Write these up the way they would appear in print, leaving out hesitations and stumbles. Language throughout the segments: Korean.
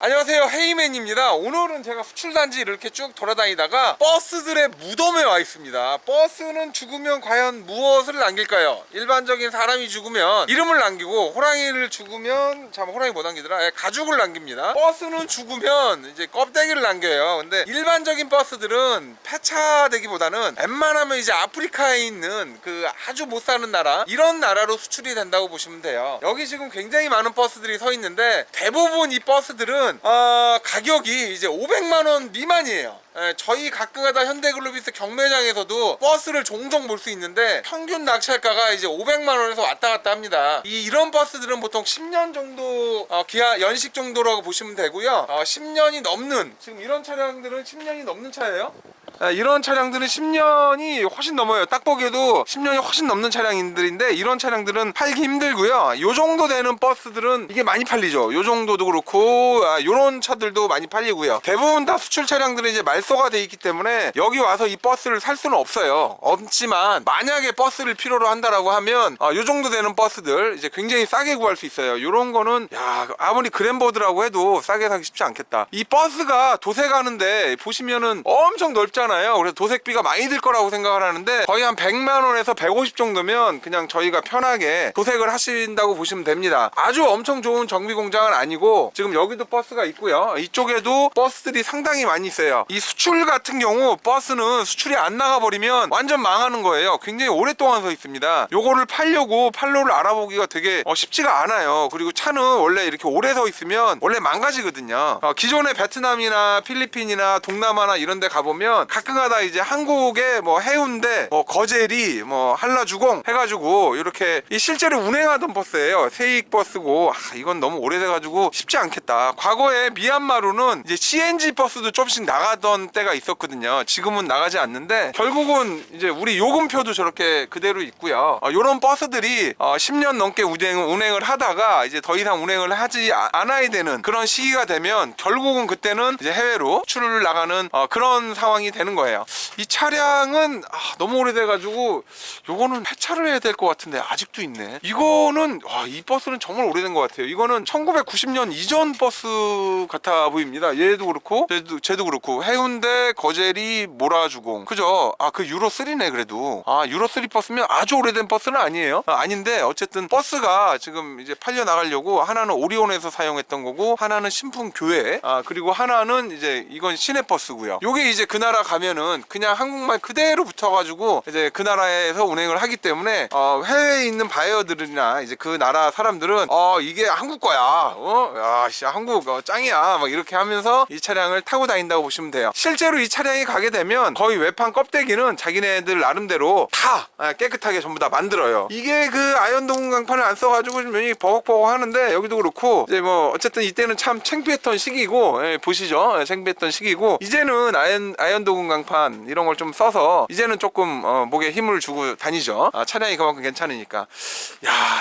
안녕하세요, 헤이맨입니다. 오늘은 제가 수출단지 이렇게 쭉 돌아다니다가 버스들의 무덤에 와 있습니다. 버스는 죽으면 과연 무엇을 남길까요? 일반적인 사람이 죽으면 이름을 남기고, 호랑이를 죽으면, 참 호랑이 못 남기더라, 가죽을 남깁니다. 버스는 죽으면 이제 껍데기를 남겨요. 근데 일반적인 버스들은 폐차되기보다는 웬만하면 이제 아프리카에 있는 그 아주 못 사는 나라, 이런 나라로 수출이 된다고 보시면 돼요. 여기 지금 굉장히 많은 버스들이 서 있는데, 대부분 이 버스들은 가격이 이제 500만원 미만이에요. 저희 가끔가다 현대글로비스 경매장에서도 버스를 종종 볼 수 있는데, 평균 낙찰가가 이제 500만원에서 왔다 갔다 합니다. 이런 버스들은 보통 10년 정도 기한 연식 정도라고 보시면 되고요. 10년이 넘는, 지금 이런 차량들은 10년이 넘는 차예요. 이런 차량들은 10년이 훨씬 넘어요. 딱 보기에도 10년이 훨씬 넘는 차량들인데, 이런 차량들은 팔기 힘들고요. 요 정도 되는 버스들은 이게 많이 팔리죠. 요 정도도 그렇고, 요런 차들도 많이 팔리고요. 대부분 다 수출 차량들은 이제 말소가 돼 있기 때문에 여기 와서 이 버스를 살 수는 없지만, 만약에 버스를 필요로 한다라고 하면 요 정도 되는 버스들 이제 굉장히 싸게 구할 수 있어요. 요런 거는 아무리 그랜버드라고 해도 싸게 사기 쉽지 않겠다. 이 버스가 도세 가는데 보시면은 엄청 넓잖아요. 그래서 도색비가 많이 들 거라고 생각을 하는데, 거의 한 100만원에서 150 정도면 그냥 저희가 편하게 도색을 하신다고 보시면 됩니다. 아주 엄청 좋은 정비 공장은 아니고, 지금 여기도 버스가 있고요. 이쪽에도 버스들이 상당히 많이 있어요. 이 수출 같은 경우 버스는 수출이 안 나가버리면 완전 망하는 거예요. 굉장히 오랫동안 서 있습니다. 요거를 팔려고 판로를 알아보기가 되게 쉽지가 않아요. 그리고 차는 원래 이렇게 오래 서 있으면 원래 망가지거든요. 기존의 베트남이나 필리핀이나 동남아나 이런 데 가보면 가끔가다 이제 한국의 뭐 해운대, 뭐 거제리, 뭐 한라주공 해가지고 이렇게 실제로 운행하던 버스예요. 세익 버스고, 이건 너무 오래돼가지고 쉽지 않겠다. 과거에 미얀마로는 이제 CNG 버스도 조금씩 나가던 때가 있었거든요. 지금은 나가지 않는데, 결국은 이제 우리 요금표도 저렇게 그대로 있고요. 요런 버스들이 10년 넘게 운행을 하다가 이제 더 이상 운행을 하지 않아야 되는 그런 시기가 되면, 결국은 그때는 이제 해외로 수출을 나가는 그런 상황이 되는 거예요. 이 차량은 너무 오래돼가지고 요거는 폐차를 해야 될 것 같은데 아직도 있네. 이거는 이 버스는 정말 오래된 것 같아요. 이거는 1990년 이전 버스 같아 보입니다. 얘도 그렇고 쟤도 그렇고, 해운대, 거제리, 모라주공, 그죠? 그 유로3네. 그래도 유로3 버스면 아주 오래된 버스는 아니에요. 아닌데 어쨌든 버스가 지금 이제 팔려 나가려고, 하나는 오리온에서 사용했던 거고, 하나는 신풍교회, 그리고 하나는 이제 이건 시내버스고요. 요게 이제 그 나라 가면은 그냥 한국말 그대로 붙어가지고 이제 그 나라에서 운행을 하기 때문에, 해외에 있는 바이어들이나 이제 그 나라 사람들은 이게 한국 거야, 한국 짱이야, 막 이렇게 하면서 이 차량을 타고 다닌다고 보시면 돼요. 실제로 이 차량이 가게 되면 거의 외판 껍데기는 자기네들 나름대로 다 깨끗하게 전부 다 만들어요. 이게 그 아연동 강판을 안 써가지고 좀 면이 버벅버벅 하는데, 여기도 그렇고 이제 뭐 어쨌든 이때는 참 창피했던 시기고, 보시죠, 창피했던 시기고, 이제는 아연도금 강판 이런 걸 좀 써서 이제는 조금 목에 힘을 주고 다니죠. 차량이 그만큼 괜찮으니까.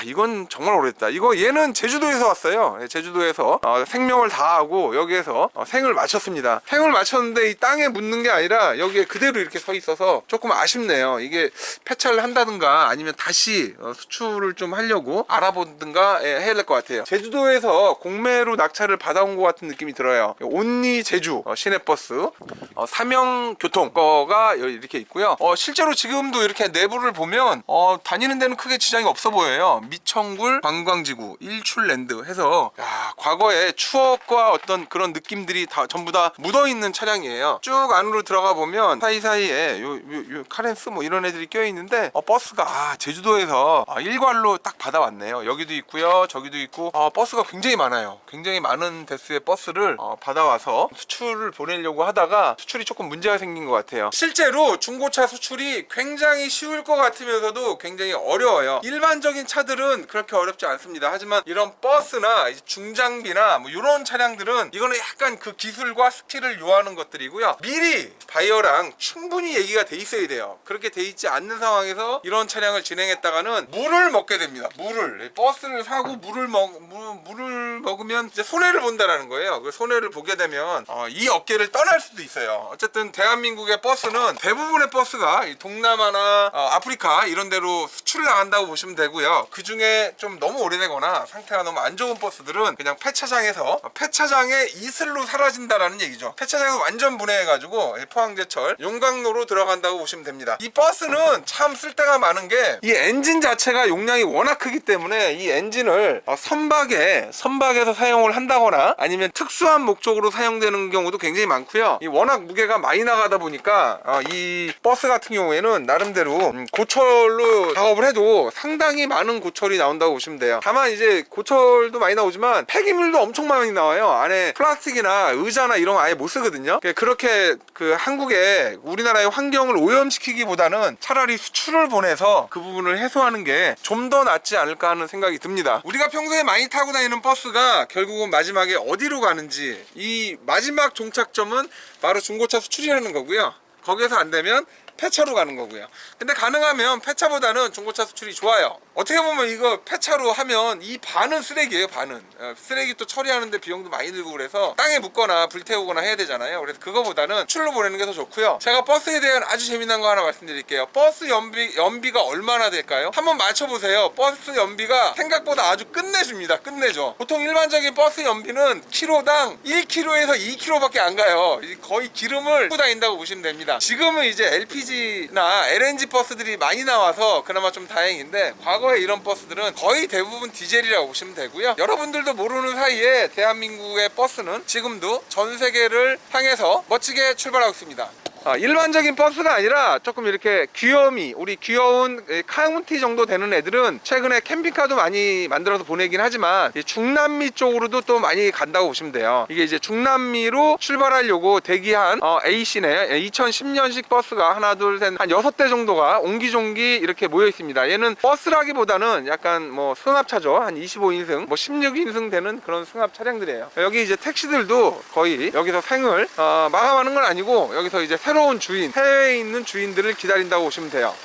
이건 정말 오래됐다. 얘는 제주도에서 왔어요. 제주도에서 생명을 다하고 여기에서 생을 마쳤습니다. 생을 마쳤는데 이 땅에 묻는 게 아니라 여기에 그대로 이렇게 서 있어서 조금 아쉽네요. 이게 폐차를 한다든가 아니면 다시 수출을 좀 하려고 알아보든가 해야 될 것 같아요. 제주도에서 공매로 낙찰을 받아온 것 같은 느낌이 들어요. 온리 제주 시내버스 삼형교통 거가 이렇게 있고요. 실제로 지금도 이렇게 내부를 보면 다니는 데는 크게 지장이 없어 보여요. 미천굴 관광지구 일출랜드 해서, 과거의 추억과 어떤 그런 느낌들이 다 전부 다 묻어있는 차량이에요. 쭉 안으로 들어가 보면 사이사이에 요 카렌스 뭐 이런 애들이 껴있는데, 버스가 제주도에서 일괄로 딱 받아왔네요. 여기도 있고요, 저기도 있고, 버스가 굉장히 많아요. 굉장히 많은 대수의 버스를 받아와서 수출을 보내려고 하다가 수출이 조금 문제가 생긴 것 같아요. 실제로 중고차 수출이 굉장히 쉬울 것 같으면서도 굉장히 어려워요. 일반적인 차들은 그렇게 어렵지 않습니다. 하지만 이런 버스나 중장비나 뭐 이런 차량들은, 이거는 약간 그 기술과 스킬을 요하는 것들이고요. 미리 바이어랑 충분히 얘기가 돼 있어야 돼요. 그렇게 돼 있지 않는 상황에서 이런 차량을 진행했다가는 물을 먹게 됩니다. 버스를 사고 물을 먹으면 이제 손해를 본다라는 거예요. 그 손해를 보게 되면 이 업계를 떠날 수도 있어요. 어쨌든 대한민국의 버스 버스는 대부분의 버스가 이 동남아나 아프리카 이런 데로 수출 나간다고 보시면 되고요. 그 중에 좀 너무 오래되거나 상태가 너무 안 좋은 버스들은 그냥 폐차장에서 폐차장의 이슬로 사라진다라는 얘기죠. 폐차장에서 완전 분해해가지고 포항제철 용광로로 들어간다고 보시면 됩니다. 이 버스는 참 쓸데가 많은 게 이 엔진 자체가 용량이 워낙 크기 때문에 이 엔진을 선박에서 사용을 한다거나 아니면 특수한 목적으로 사용되는 경우도 굉장히 많고요. 이 워낙 무게가 많이 나가다 보니까 이 버스 같은 경우에는 나름대로 고철로 작업을 해도 상당히 많은 고철이 나온다고 보시면 돼요. 다만 이제 고철도 많이 나오지만 폐기물도 엄청 많이 나와요. 안에 플라스틱이나 의자나 이런 거 아예 못 쓰거든요. 그렇게 그 한국의 우리나라의 환경을 오염시키기보다는 차라리 수출을 보내서 그 부분을 해소하는 게 좀 더 낫지 않을까 하는 생각이 듭니다. 우리가 평소에 많이 타고 다니는 버스가 결국은 마지막에 어디로 가는지, 이 마지막 종착점은 바로 중고차 수출이라는 거고요. 거기에서 안 되면 폐차로 가는 거고요. 근데 가능하면 폐차보다는 중고차 수출이 좋아요. 어떻게 보면 이거 폐차로 하면 이 반은 쓰레기예요. 반은 쓰레기 또 처리하는데 비용도 많이 들고 그래서 땅에 묻거나 불태우거나 해야 되잖아요. 그래서 그거보다는 출로 보내는 게 더 좋고요. 제가 버스에 대한 아주 재미난 거 하나 말씀드릴게요. 버스 연비가 얼마나 될까요? 한번 맞춰보세요. 버스 연비가 생각보다 아주 끝내줍니다. 끝내줘. 보통 일반적인 버스 연비는 키로당 1km에서 2km밖에 안 가요. 거의 기름을 붓고 다닌다고 보시면 됩니다. 지금은 이제 LPG나 LNG 버스들이 많이 나와서 그나마 좀 다행인데, 과거에 이런 버스들은 거의 대부분 디젤이라고 보시면 되고요. 여러분들도 모르는 사이에 대한민국의 버스는 지금도 전 세계를 향해서 멋지게 출발하고 있습니다. 일반적인 버스가 아니라 조금 이렇게 우리 귀여운 카운티 정도 되는 애들은 최근에 캠핑카도 많이 만들어서 보내긴 하지만 중남미 쪽으로도 또 많이 간다고 보시면 돼요. 이게 이제 중남미로 출발하려고 대기한 A씨네. 2010년식 버스가 하나 둘 셋 한 6대 정도가 옹기종기 이렇게 모여 있습니다. 얘는 버스라기보다는 약간 뭐 승합차죠. 한 25인승 뭐 16인승 되는 그런 승합 차량들이에요. 여기 이제 택시들도 거의 여기서 생을 마감하는 건 아니고 여기서 이제 새로운 주인, 해외에 있는 주인들을 기다린다고 보시면 돼요.